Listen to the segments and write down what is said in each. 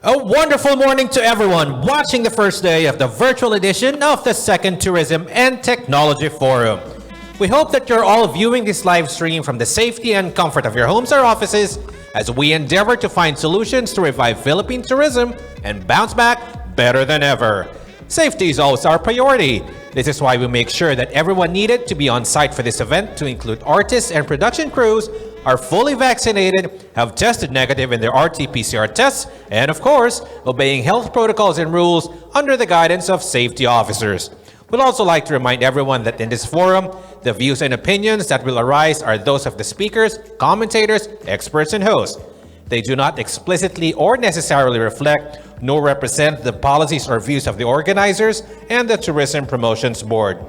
A wonderful morning to everyone watching the first day of the virtual edition of the Second Tourism and Technology Forum. We hope that you're all viewing this live stream from the safety and comfort of your homes or offices as we endeavor to find solutions to revive Philippine tourism and bounce back better than ever. Safety is always our priority. This is why we make sure that everyone needed to be on site for this event, to include artists and production crews, are fully vaccinated, have tested negative in their RT-PCR tests, and of course, obeying health protocols and rules under the guidance of safety officers. We'd also like to remind everyone that in this forum, the views and opinions that will arise are those of the speakers, commentators, experts, and hosts. They do not explicitly or necessarily reflect nor represent the policies or views of the organizers and the Tourism Promotions Board.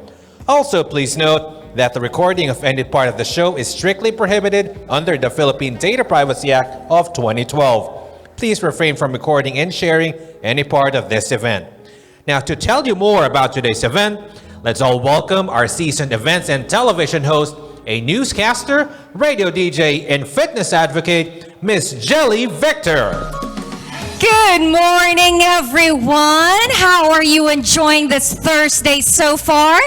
Also, please note that the recording of any part of the show is strictly prohibited under the Philippine Data Privacy Act of 2012. Please refrain from recording and sharing any part of this event. Now, to tell you more about today's event, let's all welcome our seasoned events and television host, a newscaster, radio DJ, and fitness advocate, Miss Jelly Victor. Good morning, everyone. How are you enjoying this Thursday so far?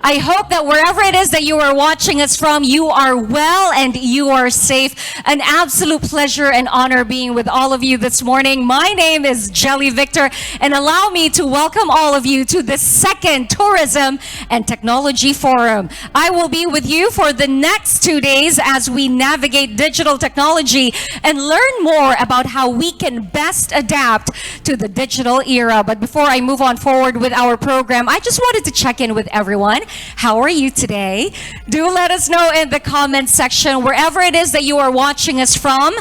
I hope that wherever it is that you are watching us from, you are well and you are safe. An absolute pleasure and honor being with all of you this morning. My name is Jelly Victor, and allow me to welcome all of you to the second Tourism and Technology Forum. I will be with you for the next 2 days as we navigate digital technology and learn more about how we can best adapt to the digital era. But before I move on forward with our program, I just wanted to check in with everyone. How are you today? Do let us know in the comment section, wherever it is that you are watching us from.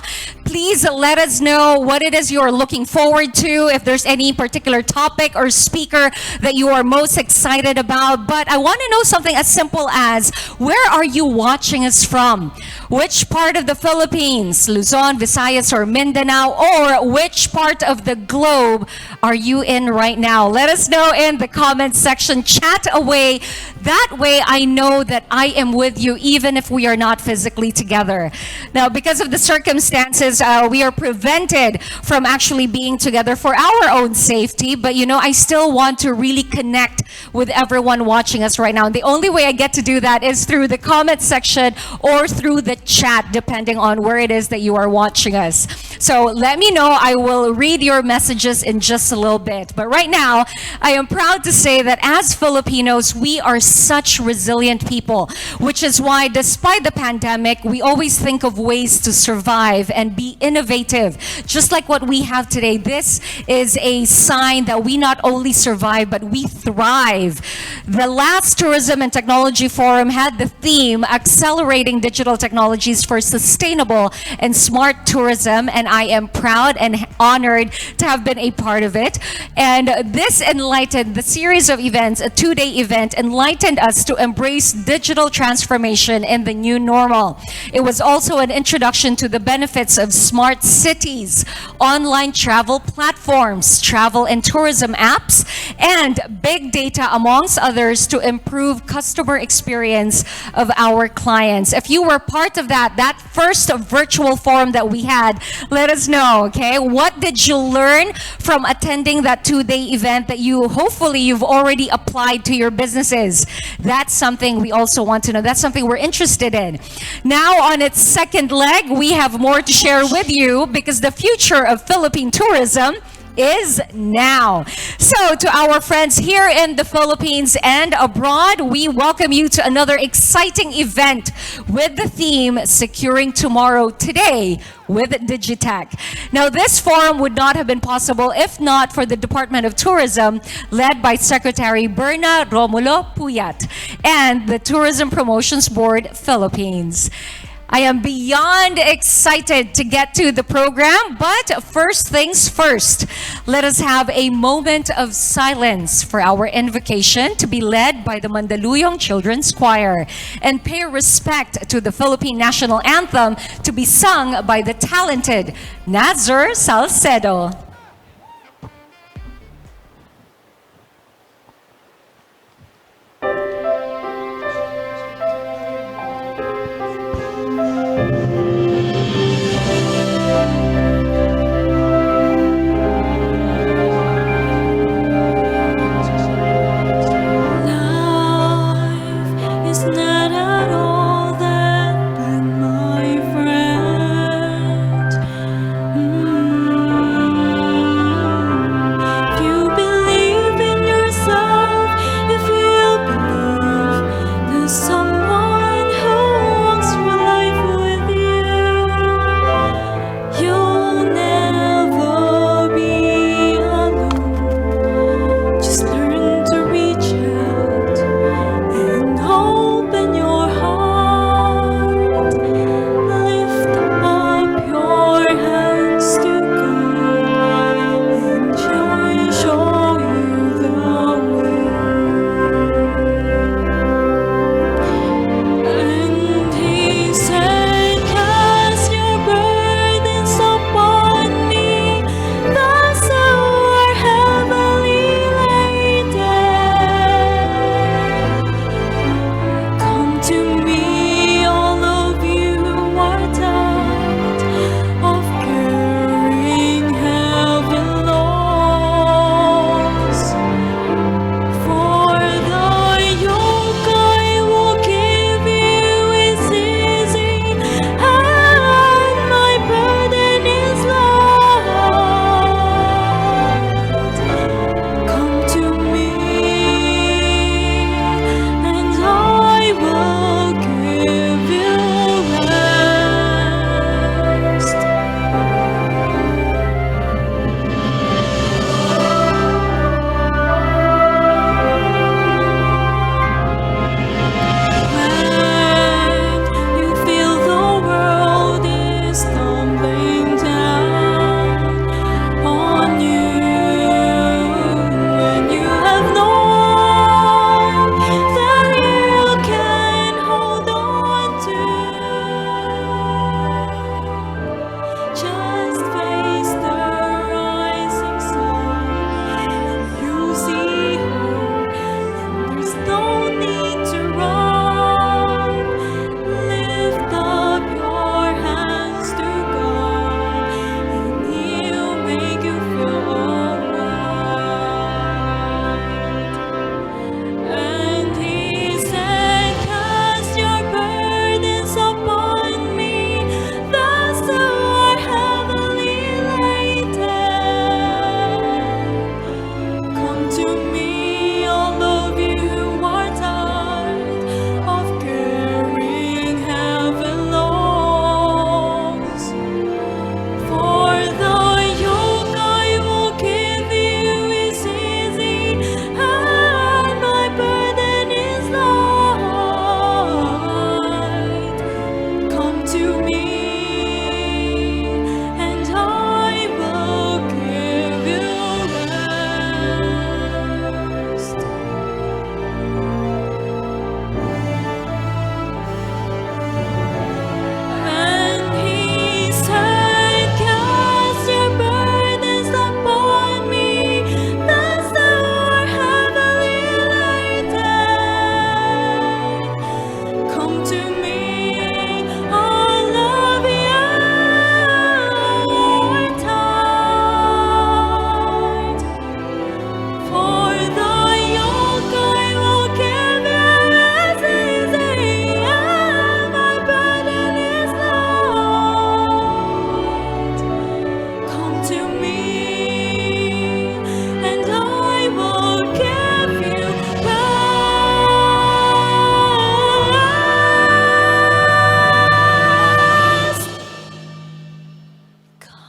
Please let us know what it is you are looking forward to, if there's any particular topic or speaker that you are most excited about. But I want to know something as simple as, where are you watching us from? Which part of the Philippines, Luzon, Visayas, or Mindanao, or which part of the globe are you in right now? Let us know in the comment section. Chat away. That way I know that I am with you even if we are not physically together. Now, because of the circumstances, we are prevented from actually being together for our own safety. But I still want to really connect with everyone watching us right now. And the only way I get to do that is through the comment section or through the chat, depending on where it is that you are watching us. So let me know. I will read your messages in just a little bit. But right now, I am proud to say that as Filipinos, we are such resilient people, which is why despite the pandemic, we always think of ways to survive and be innovative, just like what we have today. This is a sign that we not only survive, but we thrive. The last Tourism and Technology Forum had the theme, Accelerating Digital Technologies for Sustainable and Smart Tourism, and I am proud and honored to have been a part of it. And this enlightened, the series of events, a 2-day event, enlightened us to embrace digital transformation in the new normal. It was also an introduction to the benefits of smart cities, online travel platforms, travel and tourism apps, and big data, amongst others, to improve customer experience of our clients. If you were part of that first virtual forum that we had, let us know, okay? What did you learn from attending that 2-day event that hopefully you've already applied to your businesses? That's something we also want to know. That's something we're interested in. Now, on its second leg, we have more to share with you because the future of Philippine tourism is now. So to our friends here in the Philippines and abroad, we welcome you to another exciting event with the theme Securing Tomorrow Today with Digitech. Now, this forum would not have been possible if not for the Department of Tourism, led by Secretary Berna Romulo Puyat, and the Tourism Promotions Board Philippines. I am beyond excited to get to the program, but first things first, let us have a moment of silence for our invocation to be led by the Mandaluyong Children's Choir, and pay respect to the Philippine National Anthem to be sung by the talented Nazar Salcedo.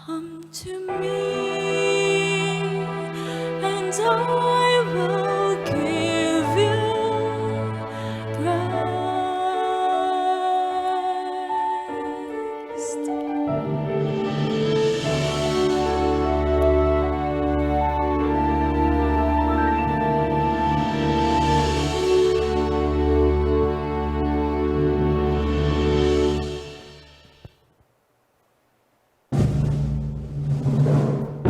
Come to me, and I will give you rest.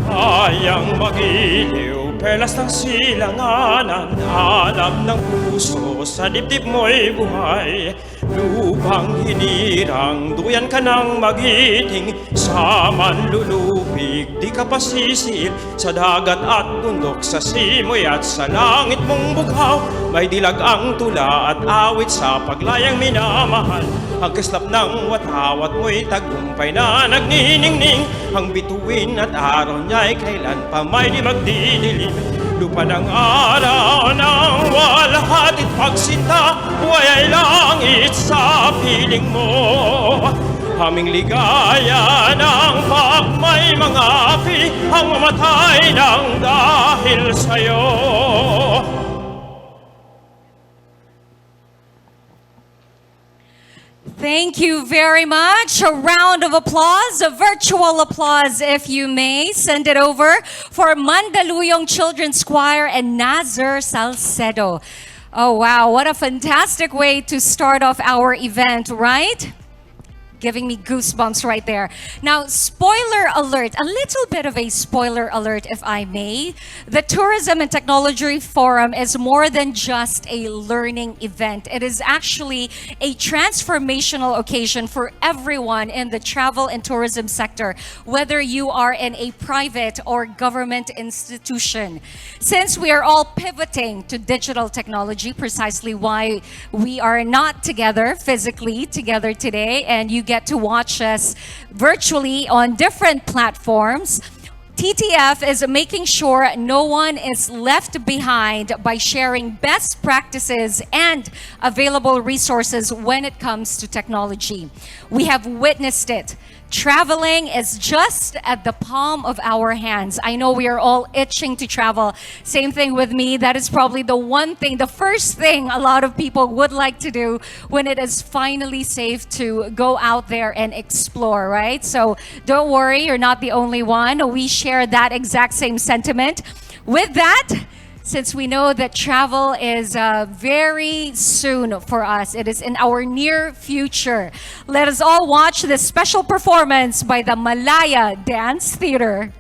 Kayang magiliw, perlas ng silanganan, alam ng puso, sa dibdib mo'y buhay. Lupang hinirang, duyan ka ng magiting, sa manlulupig, di ka pasisiil, sa dagat at bundok, sa simoy at sa langit mong bughaw. May dilag ang tula at awit sa paglayang minamahal. Ang kislap ng watawat mo'y tagumpay na nagniningning. Ang bituin at araw niya'y kailan pa may di magdidilim. Lupa ng araw ng walhatit pagsinta, buhay ay langit sa piling mo. Aming ligaya ng pagmay mga api, ang mamatay ng dahil sa'yo. Thank you very much. A round of applause, a virtual applause if you may. Send it over for Mandaluyong Children's Choir and Nazar Salcedo. Oh wow, what a fantastic way to start off our event, right? Giving me goosebumps right there. Now, spoiler alert, a little bit of a spoiler alert, if I may. The Tourism and Technology Forum is more than just a learning event. It is actually a transformational occasion for everyone in the travel and tourism sector, whether you are in a private or government institution. Since we are all pivoting to digital technology, precisely why we are not together physically together today, and you get to watch us virtually on different platforms, TTF is making sure no one is left behind by sharing best practices and available resources when it comes to technology. We have witnessed it. Traveling is just at the palm of our hands. I know we are all itching to travel. Same thing with me. That is probably the one thing, the first thing a lot of people would like to do when it is finally safe to go out there and explore, right? So don't worry, you're not the only one. We share that exact same sentiment. With that, since we know that travel is very soon for us, it is in our near future. Let us all watch this special performance by the Malaya Dance Theater.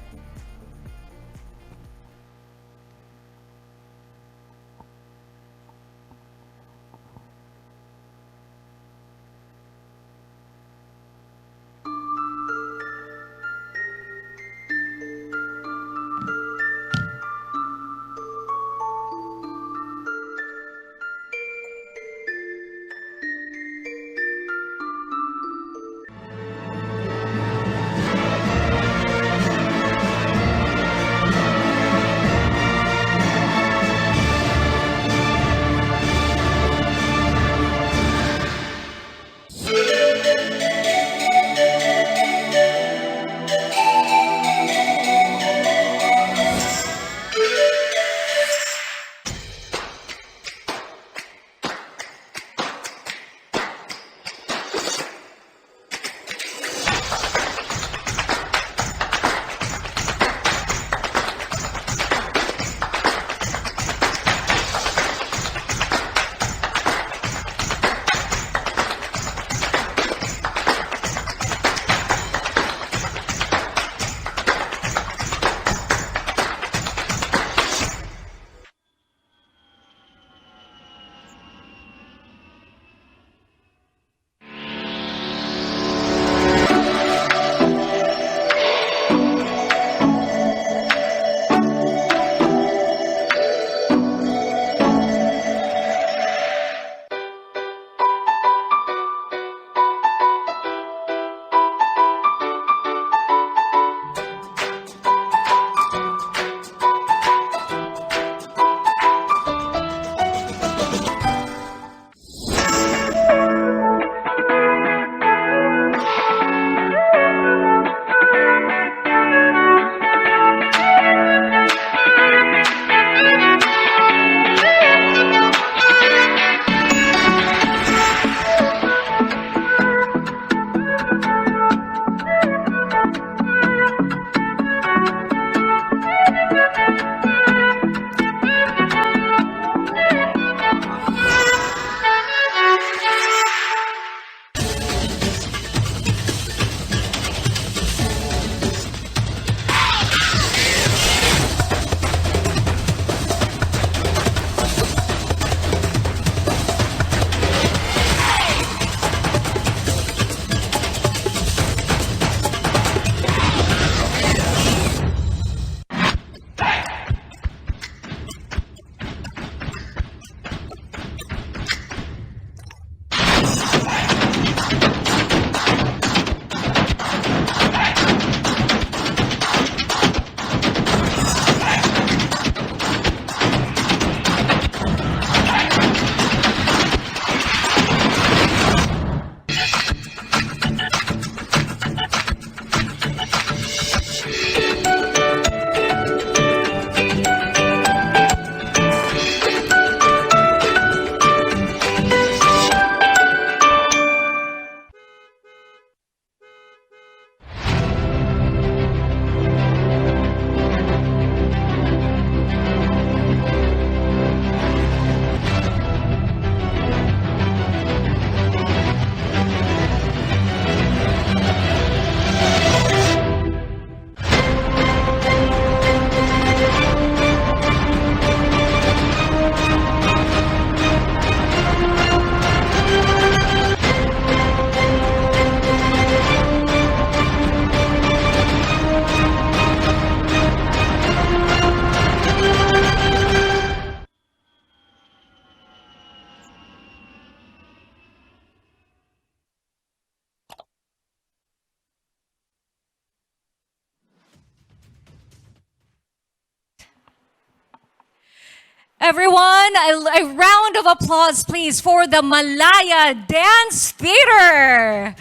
Everyone, a round of applause, please, for the Malaya Dance Theater.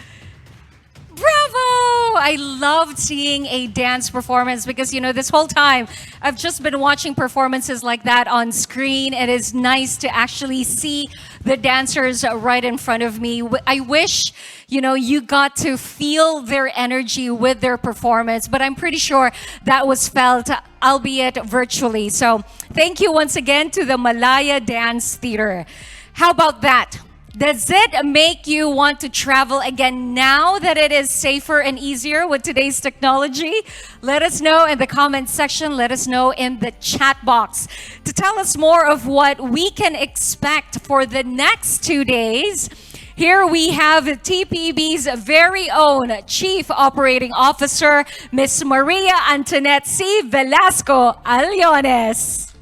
Bravo! I loved seeing a dance performance because, this whole time I've just been watching performances like that on screen. It is nice to actually see the dancers right in front of me. I wish, you got to feel their energy with their performance, but I'm pretty sure that was felt, albeit virtually. So thank you once again to the Malaya Dance Theater. How about that? Does it make you want to travel again now that it is safer and easier with today's technology? Let us know in the comment section. Let us know in the chat box. To tell us more of what we can expect for the next 2 days, here we have TPB's very own Chief Operating Officer, Ms. Maria Antoinette C. Velasco Aliones.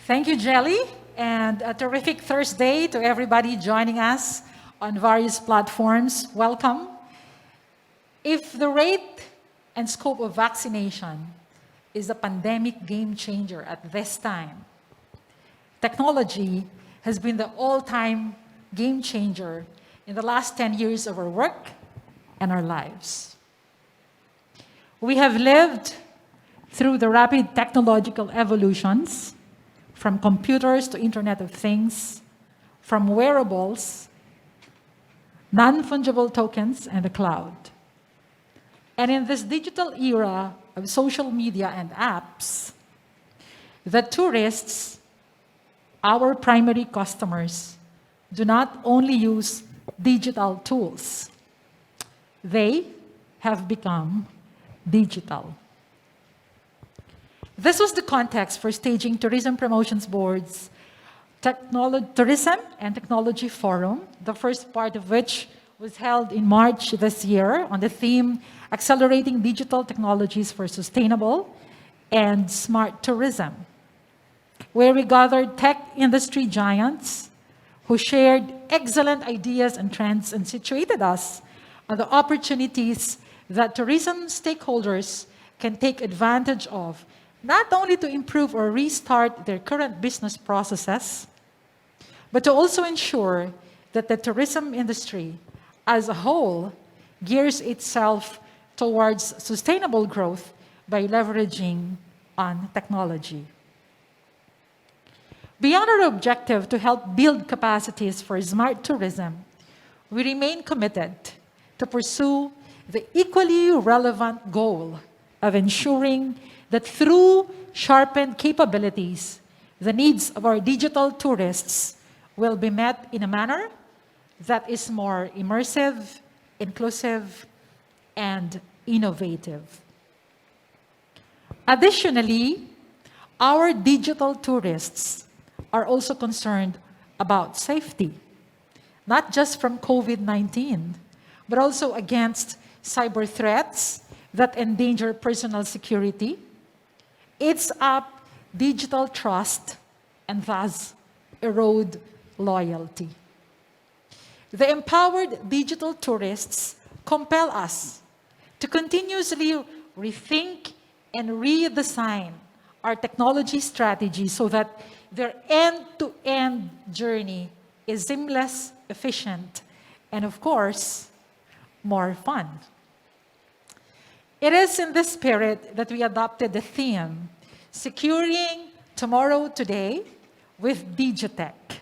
Thank you, Jelly, and a terrific Thursday to everybody joining us on various platforms. Welcome. If the rate and scope of vaccination is a pandemic game changer at this time, technology has been the all-time game changer in the last 10 years of our work and our lives. We have lived through the rapid technological evolutions, from computers to Internet of Things, from wearables, non-fungible tokens, and the cloud. And in this digital era of social media and apps, the tourists, our primary customers, do not only use digital tools, they have become digital. This was the context for staging Tourism Promotions Board's Tourism and Technology Forum, the first part of which was held in March this year on the theme Accelerating Digital Technologies for Sustainable and Smart Tourism, where we gathered tech industry giants who shared excellent ideas and trends and situated us on the opportunities that tourism stakeholders can take advantage of not only to improve or restart their current business processes, but to also ensure that the tourism industry as a whole gears itself towards sustainable growth by leveraging on technology. Beyond our objective to help build capacities for smart tourism, we remain committed to pursue the equally relevant goal of ensuring that through sharpened capabilities, the needs of our digital tourists will be met in a manner that is more immersive, inclusive, and innovative. Additionally, our digital tourists are also concerned about safety, not just from COVID-19, but also against cyber threats that endanger personal security, eats up digital trust, and thus erode loyalty. The empowered digital tourists compel us to continuously rethink and redesign our technology strategy so that their end-to-end journey is seamless, efficient, and of course, more fun. It is in this spirit that we adopted the theme, Securing Tomorrow Today with Digitech,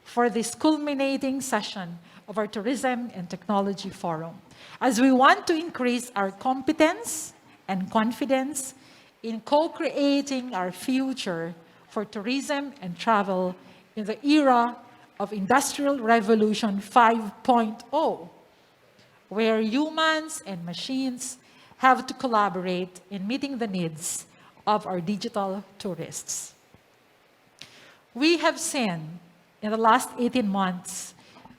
for this culminating session of our Tourism and Technology Forum, as we want to increase our competence and confidence in co-creating our future for tourism and travel in the era of Industrial Revolution 5.0, where humans and machines have to collaborate in meeting the needs of our digital tourists. We have seen in the last 18 months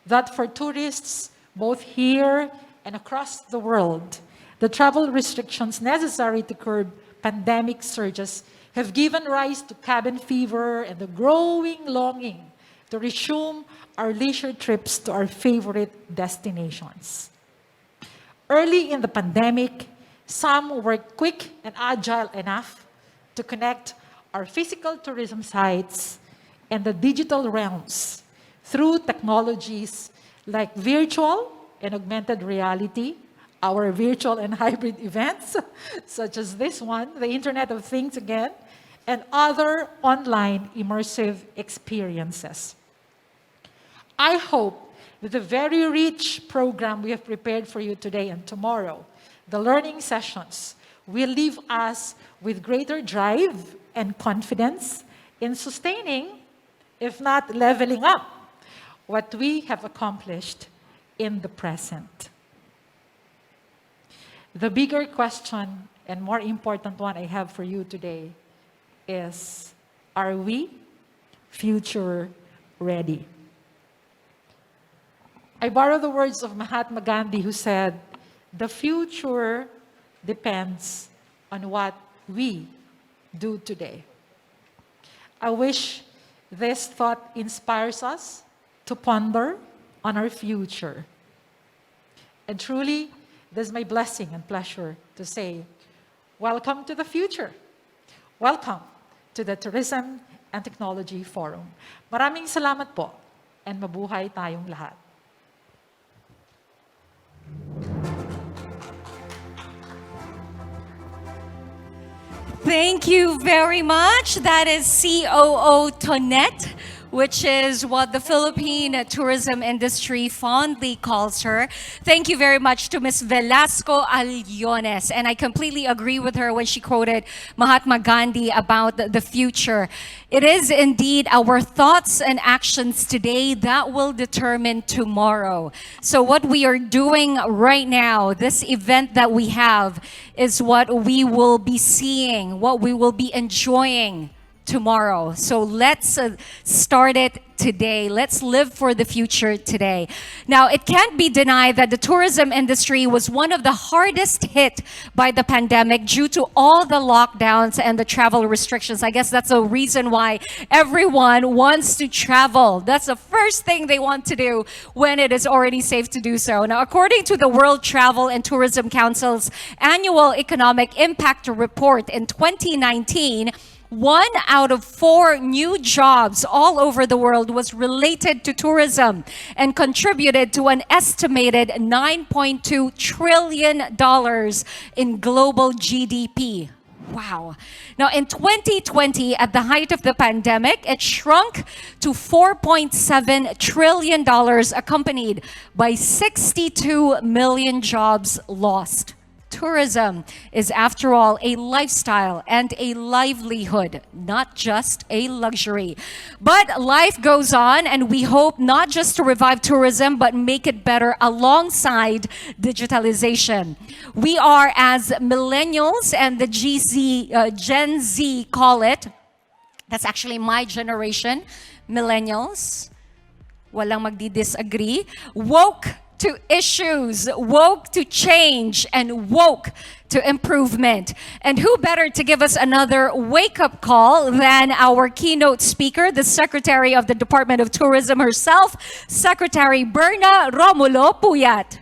that for tourists, both here and across the world, the travel restrictions necessary to curb pandemic surges have given rise to cabin fever and the growing longing to resume our leisure trips to our favorite destinations. Early in the pandemic, some were quick and agile enough to connect our physical tourism sites and the digital realms through technologies like virtual and augmented reality, our virtual and hybrid events, such as this one, the Internet of Things again, and other online immersive experiences. I hope that the very rich program we have prepared for you today and tomorrow, the learning sessions, will leave us with greater drive and confidence in sustaining, if not leveling up, what we have accomplished in the present. The bigger question and more important one I have for you today is, are we future ready? I borrow the words of Mahatma Gandhi, who said, the future depends on what we do today. I wish this thought inspires us to ponder on our future. And truly, this is my blessing and pleasure to say, welcome to the future. Welcome to the Tourism and Technology Forum. Maraming salamat po, and mabuhay tayong lahat. Thank you very much. That is COO Tonette, which is what the Philippine tourism industry fondly calls her. Thank you very much to Ms. Velasco Aliones. And I completely agree with her when she quoted Mahatma Gandhi about the future. It is indeed our thoughts and actions today that will determine tomorrow. So what we are doing right now, this event that we have, is what we will be seeing, what we will be enjoying tomorrow. So let's start it today. Let's live for the future today. Now, it can't be denied that the tourism industry was one of the hardest hit by the pandemic due to all the lockdowns and the travel restrictions. I guess that's a reason why everyone wants to travel. That's the first thing they want to do when it is already safe to do so. Now, according to the World Travel and Tourism Council's annual economic impact report in 2019, 1 out of 4 new jobs all over the world was related to tourism and contributed to an estimated $9.2 trillion in global GDP. Wow. Now, in 2020, at the height of the pandemic, it shrunk to $4.7 trillion, accompanied by 62 million jobs lost. Tourism is, after all, a lifestyle and a livelihood, not just a luxury. But life goes on, and we hope not just to revive tourism, but make it better alongside digitalization. We are, as millennials and the Gen Z call it, that's actually my generation, millennials, walang magdi-disagree, woke to issues, woke to change, and woke to improvement. And who better to give us another wake-up call than our keynote speaker, the Secretary of the Department of Tourism herself, Secretary Berna Romulo Puyat.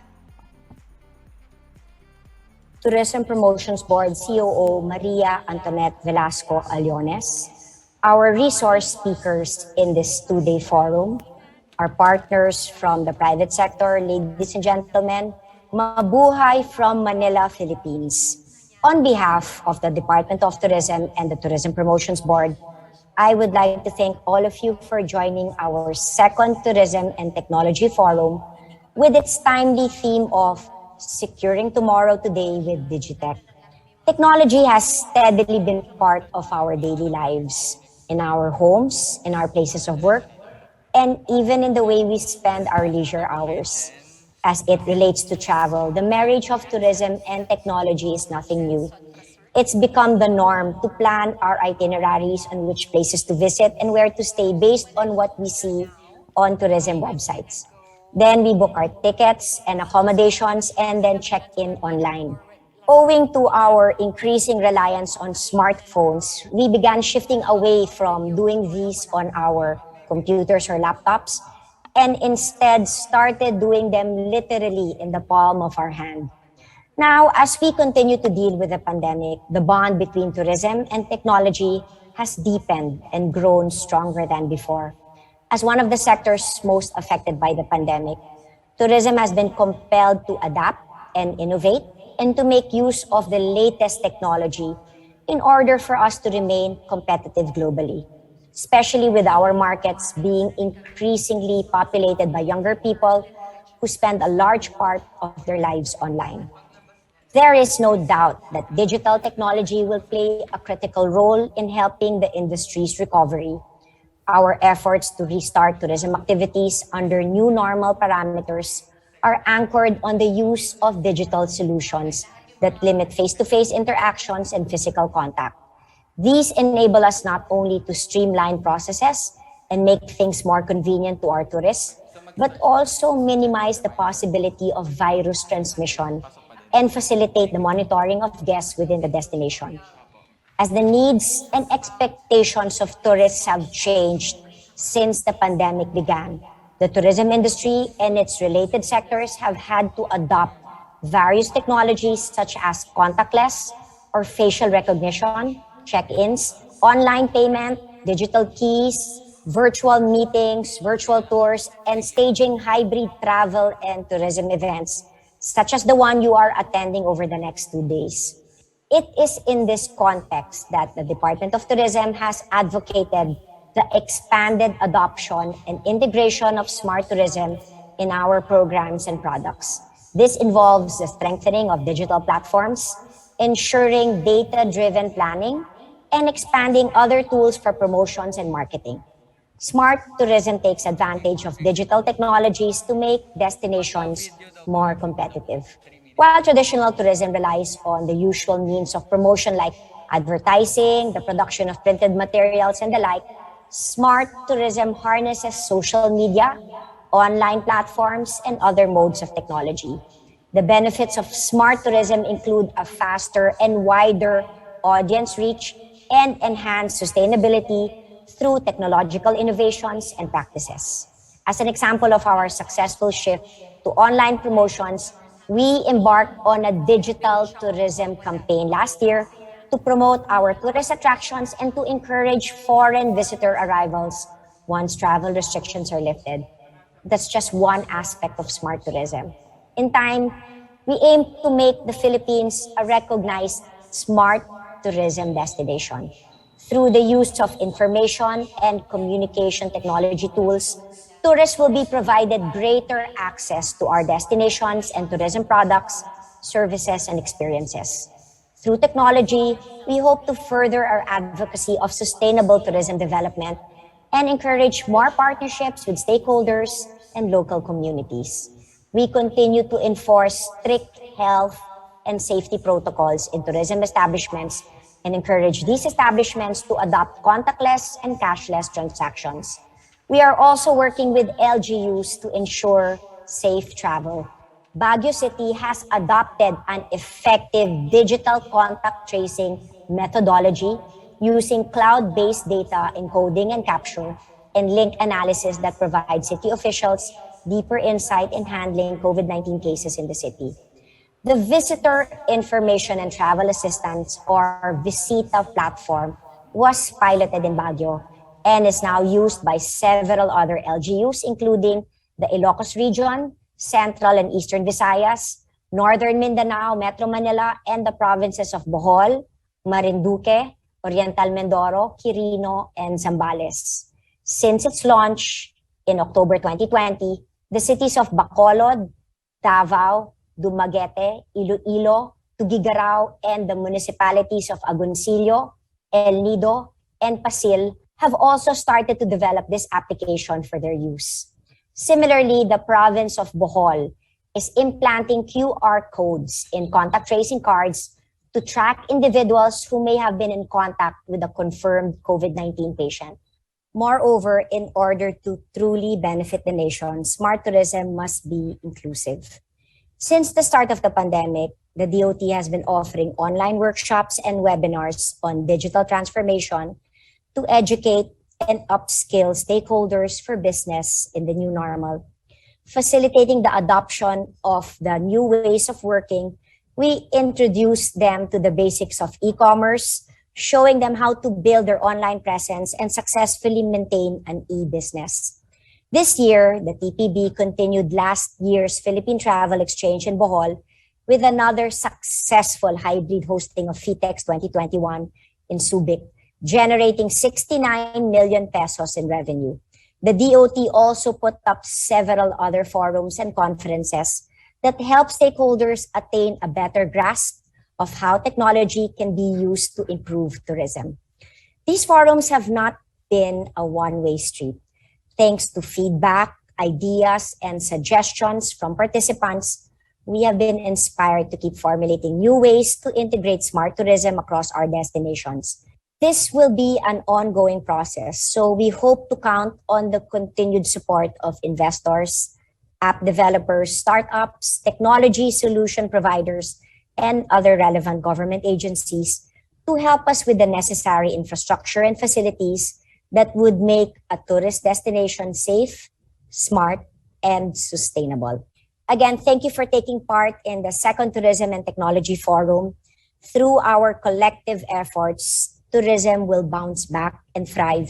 Tourism Promotions Board COO Maria Antoinette Velasco Aliones, our resource speakers in this two-day forum, our partners from the private sector, ladies and gentlemen, mabuhay from Manila, Philippines. On behalf of the Department of Tourism and the Tourism Promotions Board, I would like to thank all of you for joining our second Tourism and Technology Forum with its timely theme of Securing Tomorrow Today with Digitech. Technology has steadily been part of our daily lives, in our homes, in our places of work, and even in the way we spend our leisure hours. As it relates to travel, the marriage of tourism and technology is nothing new. It's become the norm to plan our itineraries on which places to visit and where to stay based on what we see on tourism websites. Then we book our tickets and accommodations and then check in online. Owing to our increasing reliance on smartphones, we began shifting away from doing these on our computers or laptops, and instead started doing them literally in the palm of our hand. Now, as we continue to deal with the pandemic, the bond between tourism and technology has deepened and grown stronger than before. As one of the sectors most affected by the pandemic, tourism has been compelled to adapt and innovate and to make use of the latest technology in order for us to remain competitive globally, especially with our markets being increasingly populated by younger people who spend a large part of their lives online. There is no doubt that digital technology will play a critical role in helping the industry's recovery. Our efforts to restart tourism activities under new normal parameters are anchored on the use of digital solutions that limit face-to-face interactions and physical contact. These enable us not only to streamline processes and make things more convenient to our tourists, but also minimize the possibility of virus transmission and facilitate the monitoring of guests within the destination. As the needs and expectations of tourists have changed since the pandemic began, the tourism industry and its related sectors have had to adopt various technologies such as contactless or facial recognition, check-ins, online payment, digital keys, virtual meetings, virtual tours, and staging hybrid travel and tourism events, such as the one you are attending over the next 2 days. It is in this context that the Department of Tourism has advocated the expanded adoption and integration of smart tourism in our programs and products. This involves the strengthening of digital platforms, ensuring data-driven planning, and expanding other tools for promotions and marketing. Smart tourism takes advantage of digital technologies to make destinations more competitive. While traditional tourism relies on the usual means of promotion like advertising, the production of printed materials, and the like, smart tourism harnesses social media, online platforms, and other modes of technology. The benefits of smart tourism include a faster and wider audience reach and enhanced sustainability through technological innovations and practices. As an example of our successful shift to online promotions, we embarked on a digital tourism campaign last year to promote our tourist attractions and to encourage foreign visitor arrivals once travel restrictions are lifted. That's just one aspect of smart tourism. In time, we aim to make the Philippines a recognized smart tourism destination. Through the use of information and communication technology tools, tourists will be provided greater access to our destinations and tourism products, services, and experiences. Through technology, we hope to further our advocacy of sustainable tourism development and encourage more partnerships with stakeholders and local communities. We continue to enforce strict health and safety protocols in tourism establishments and encourage these establishments to adopt contactless and cashless transactions. We are also working with LGUs to ensure safe travel. Baguio City has adopted an effective digital contact tracing methodology using cloud-based data encoding and capture and link analysis that provide city officials deeper insight in handling COVID-19 cases in the city. The Visitor Information and Travel Assistance, or Visita platform, was piloted in Baguio and is now used by several other LGUs, including the Ilocos region, Central and Eastern Visayas, Northern Mindanao, Metro Manila, and the provinces of Bohol, Marinduque, Oriental Mindoro, Quirino, and Zambales. Since its launch in October 2020, the cities of Bacolod, Davao, Dumaguete, Iloilo, Tugigaraw, and the municipalities of Agoncillo, El Nido, and Pasil have also started to develop this application for their use. Similarly, the province of Bohol is implanting QR codes in contact tracing cards to track individuals who may have been in contact with a confirmed COVID-19 patient. Moreover, in order to truly benefit the nation, smart tourism must be inclusive. Since the start of the pandemic, the DOT has been offering online workshops and webinars on digital transformation to educate and upskill stakeholders for business in the new normal. Facilitating the adoption of the new ways of working, we introduced them to the basics of e-commerce, showing them how to build their online presence and successfully maintain an e-business. This year, the TPB continued last year's Philippine Travel Exchange in Bohol with another successful hybrid hosting of FITEX 2021 in Subic, generating 69 million pesos in revenue. The DOT also put up several other forums and conferences that help stakeholders attain a better grasp of how technology can be used to improve tourism. These forums have not been a one-way street. Thanks to feedback, ideas, and suggestions from participants, we have been inspired to keep formulating new ways to integrate smart tourism across our destinations. This will be an ongoing process, so we hope to count on the continued support of investors, app developers, startups, technology solution providers, and other relevant government agencies to help us with the necessary infrastructure and facilities that would make a tourist destination safe, smart, and sustainable. Again, thank you for taking part in the Second Tourism and Technology Forum. Through our collective efforts, tourism will bounce back and thrive,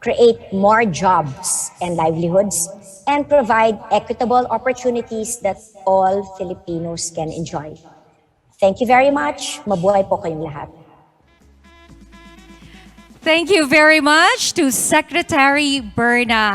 create more jobs and livelihoods, and provide equitable opportunities that all Filipinos can enjoy. Thank you very much. Mabuhay po kayong lahat. Thank you very much to Secretary Berna.